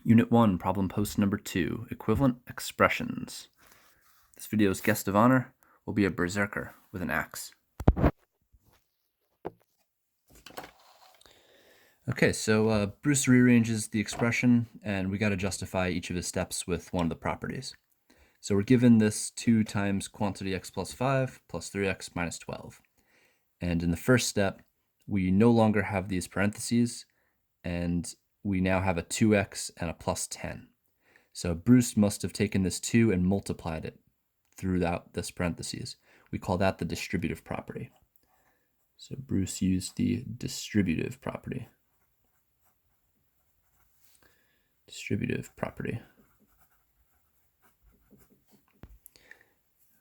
Unit 1, problem post number 2, equivalent expressions. This video's guest of honor will be a berserker with an axe. Okay, so Bruce rearranges the expression, and we got to justify each of his steps with one of the properties. So we're given this 2 times quantity x plus 5 plus 3x minus 12. And in the first step, we no longer have these parentheses, and we now have a 2x and a plus 10. So Bruce must have taken this 2 and multiplied it throughout this parentheses. We call that the distributive property. So Bruce used the distributive property. Distributive property.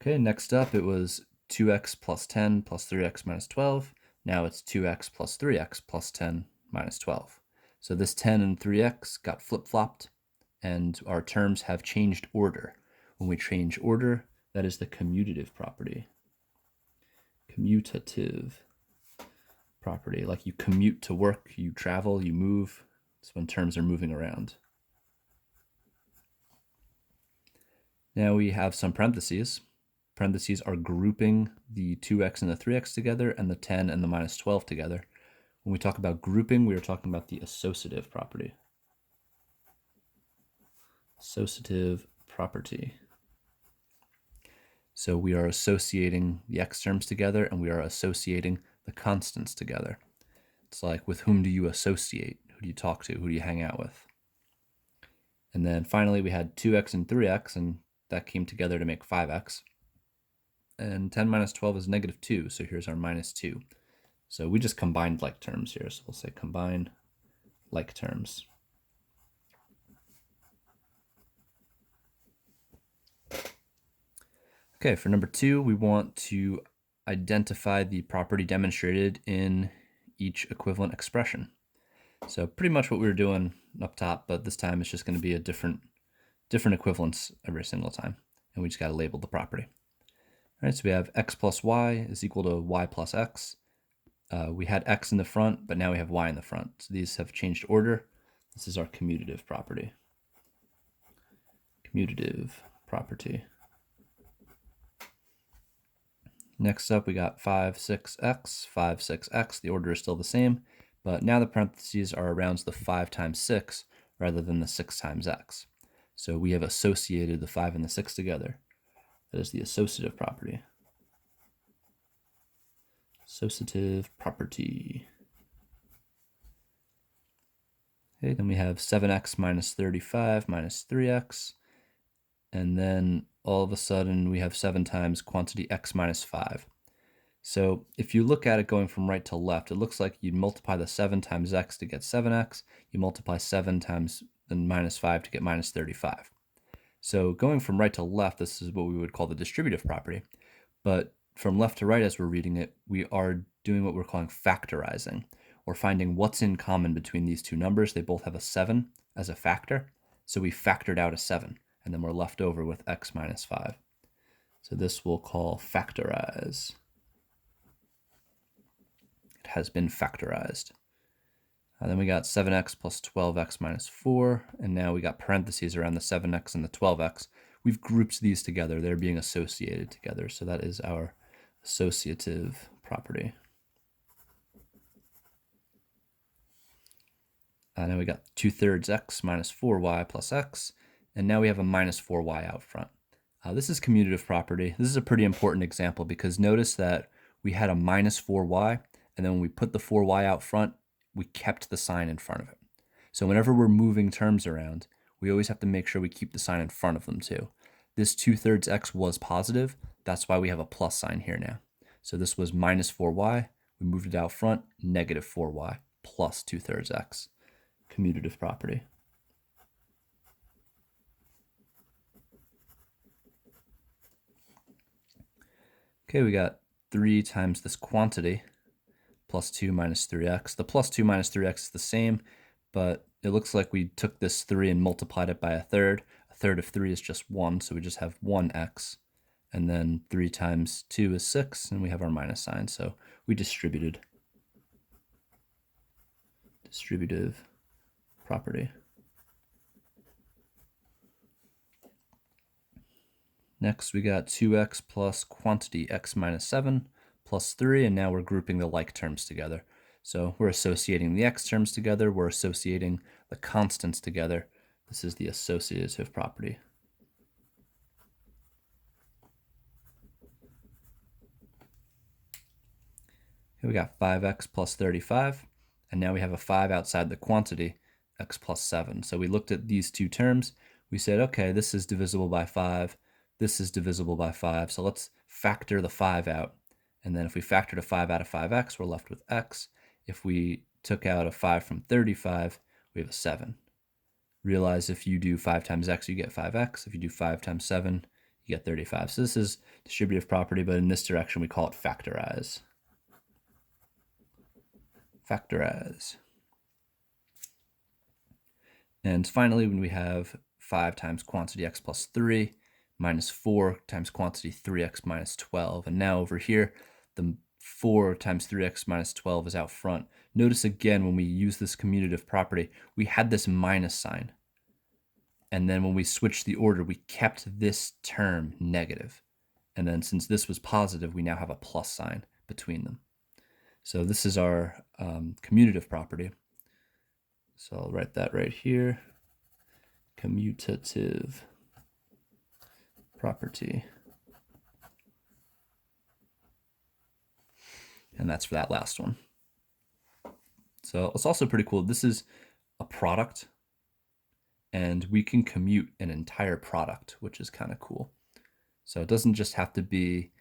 Okay, next up it was 2x plus 10 plus 3x minus 12. Now it's 2x plus 3x plus 10 minus 12. So this 10 and 3x got flip-flopped, and our terms have changed order. When we change order, that is the commutative property. Commutative property, like you commute to work, you travel, you move. It's when terms are moving around. Now we have some parentheses. Parentheses are grouping the 2x and the 3x together and the 10 and the minus 12 together. When we talk about grouping, we are talking about the associative property. Associative property. So we are associating the x terms together, and we are associating the constants together. It's like, with whom do you associate? Who do you talk to? Who do you hang out with? And then finally we had 2x and 3x, and that came together to make 5x. And 10 minus 12 is negative 2, so here's our minus 2. So we just combined like terms here, so we'll say combine like terms. Okay, for number 2, we want to identify the property demonstrated in each equivalent expression. So pretty much what we were doing up top, but this time it's just going to be a different equivalence every single time, and we just got to label the property. All right, so we have x plus y is equal to y plus x. We had x in the front, but now we have y in the front. So these have changed order. This is our commutative property. Commutative property. Next up, we got 5, 6x, 5, 6x. The order is still the same, but now the parentheses are around the 5 times 6 rather than the 6 times x. So we have associated the 5 and the 6 together. That is the associative property. Associative property. Okay, then we have 7x minus 35 minus 3x. And then all of a sudden we have 7 times quantity x minus 5. So if you look at it going from right to left, it looks like you'd multiply the 7 times x to get 7x. You multiply 7 times the minus 5 to get minus 35. So going from right to left, this is what we would call the distributive property. But from left to right as we're reading it, we are doing what we're calling factorizing, or finding what's in common between these two numbers. They both have a 7 as a factor, so we factored out a 7, and then we're left over with x minus 5. So this we'll call factorize. It has been factorized. Then we got 7x plus 12x minus 4, and now we got parentheses around the 7x and the 12x. We've grouped these together. They're being associated together, so that is our associative property. Now we got 2/3 x minus 4y plus x, and now we have a minus 4y out front. This is commutative property. This is a pretty important example because notice that we had a minus 4y, and then when we put the 4y out front, we kept the sign in front of it. So whenever we're moving terms around, we always have to make sure we keep the sign in front of them too. This 2/3 x was positive. That's why we have a plus sign here now. So this was minus 4y. We moved it out front, negative 4y plus 2/3 x. Commutative property. Okay, we got 3 times this quantity plus 2 minus 3x. The plus 2 minus 3x is the same, but it looks like we took this 3 and multiplied it by a third. A third of 3 is just 1, so we just have 1x. And then 3 times 2 is 6, and we have our minus sign, so we distributed. Distributive property. Next, we got 2x plus quantity x minus 7 plus 3, and now we're grouping the like terms together. So we're associating the x terms together, we're associating the constants together. This is the associative property. Here we got 5x plus 35, and now we have a 5 outside the quantity, x plus 7. So we looked at these two terms, we said, okay, this is divisible by 5, this is divisible by 5, so let's factor the 5 out. And then if we factored a 5 out of 5x, we're left with x. If we took out a 5 from 35, we have a 7. Realize if you do 5 times x, you get 5x. If you do 5 times 7, you get 35. So this is distributive property, but in this direction, we call it factorize. Factorize. And finally, when we have 5 times quantity x plus 3 minus 4 times quantity 3x minus 12. And now over here, the 4 times 3x minus 12 is out front. Notice again, when we use this commutative property, we had this minus sign. And then when we switched the order, we kept this term negative. And then since this was positive, we now have a plus sign between them. So this is our commutative property. So I'll write that right here. Commutative property. And that's for that last one. So it's also pretty cool. This is a product, and we can commute an entire product, which is kind of cool. So it doesn't just have to be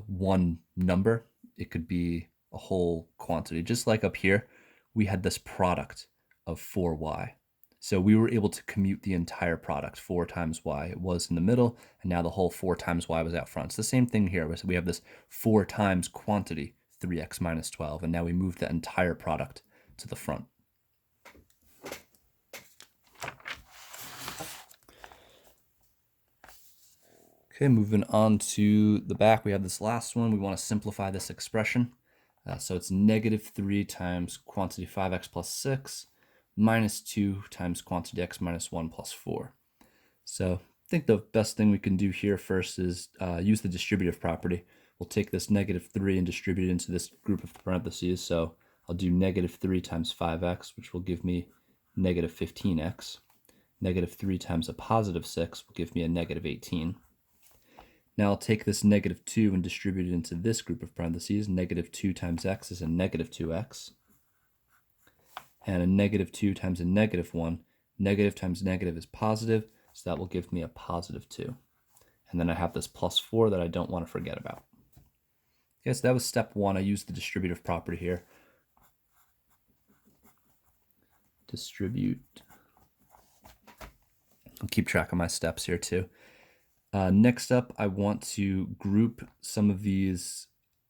one number. It could be a whole quantity. Just like up here, we had this product of 4y. So we were able to commute the entire product, 4 times y. It was in the middle, and now the whole 4 times y was out front. It's the same thing here. So we have this 4 times quantity, 3x minus 12, and now we move that entire product to the front. Okay, moving on to the back, we have this last one. We want to simplify this expression. So it's negative 3 times quantity 5x plus 6 minus 2 times quantity x minus 1 plus 4. So I think the best thing we can do here first is use the distributive property. We'll take this negative 3 and distribute it into this group of parentheses. So I'll do negative 3 times 5x, which will give me negative 15x. Negative 3 times a positive 6 will give me a negative 18. Now I'll take this negative 2 and distribute it into this group of parentheses. Negative 2 times x is a negative 2x. And a negative 2 times a negative 1. Negative times negative is positive, so that will give me a positive 2. And then I have this plus 4 that I don't want to forget about. Okay, so that was step 1. I used the distributive property here. Distribute. I'll keep track of my steps here too. Next up, I want to group some of these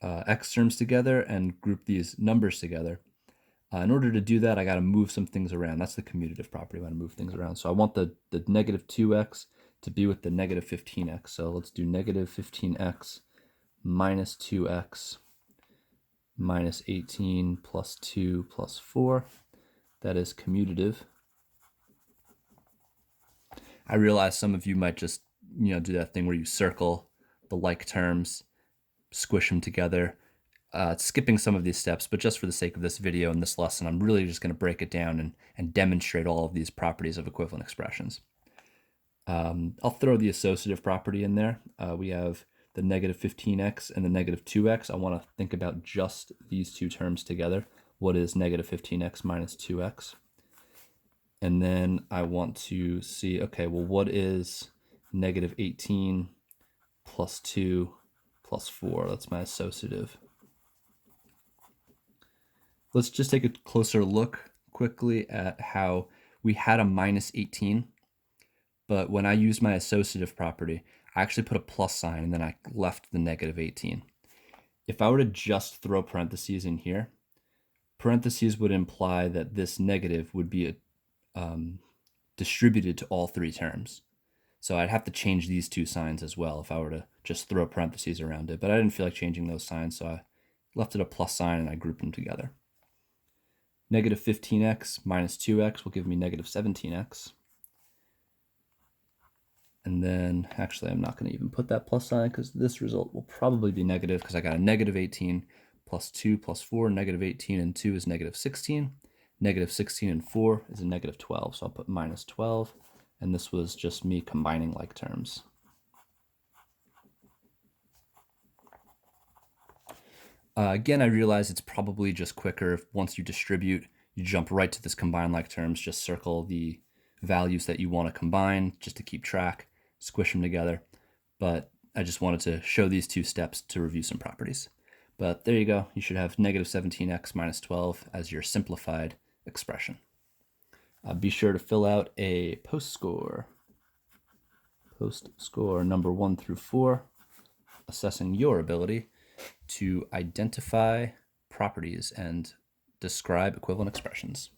x terms together and group these numbers together. In order to do that, I got to move some things around. That's the commutative property. I want to move things around. So I want the negative 2x to be with the negative 15x. So let's do negative 15x minus 2x minus 18 plus 2 plus 4. That is commutative. I realize some of you might just do that thing where you circle the like terms, squish them together. Skipping some of these steps, but just for the sake of this video and this lesson, I'm really just going to break it down and demonstrate all of these properties of equivalent expressions. I'll throw the associative property in there. We have the negative 15x and the negative 2x. I want to think about just these two terms together. What is negative 15x minus 2x? And then I want to see, okay, well, what is negative 18 plus 2 plus 4? That's my associative. Let's just take a closer look quickly at how we had a minus 18, but when I used my associative property, I actually put a plus sign and then I left the negative 18. If I were to just throw parentheses in here, parentheses would imply that this negative would be distributed to all three terms. So I'd have to change these two signs as well if I were to just throw parentheses around it, but I didn't feel like changing those signs, so I left it a plus sign and I grouped them together. Negative 15x minus 2x will give me negative 17x. And then actually I'm not going to even put that plus sign because this result will probably be negative because I got a negative 18 plus 2 plus 4. Negative 18 and 2 is negative 16. Negative 16 and 4 is a negative 12. So I'll put minus 12. And this was just me combining like terms. Again, I realize it's probably just quicker if once you distribute, you jump right to this combine like terms, just circle the values that you want to combine just to keep track, squish them together. But I just wanted to show these two steps to review some properties. But there you go. You should have negative 17x minus 12 as your simplified expression. Be sure to fill out a post score number 1 through 4, assessing your ability to identify properties and describe equivalent expressions.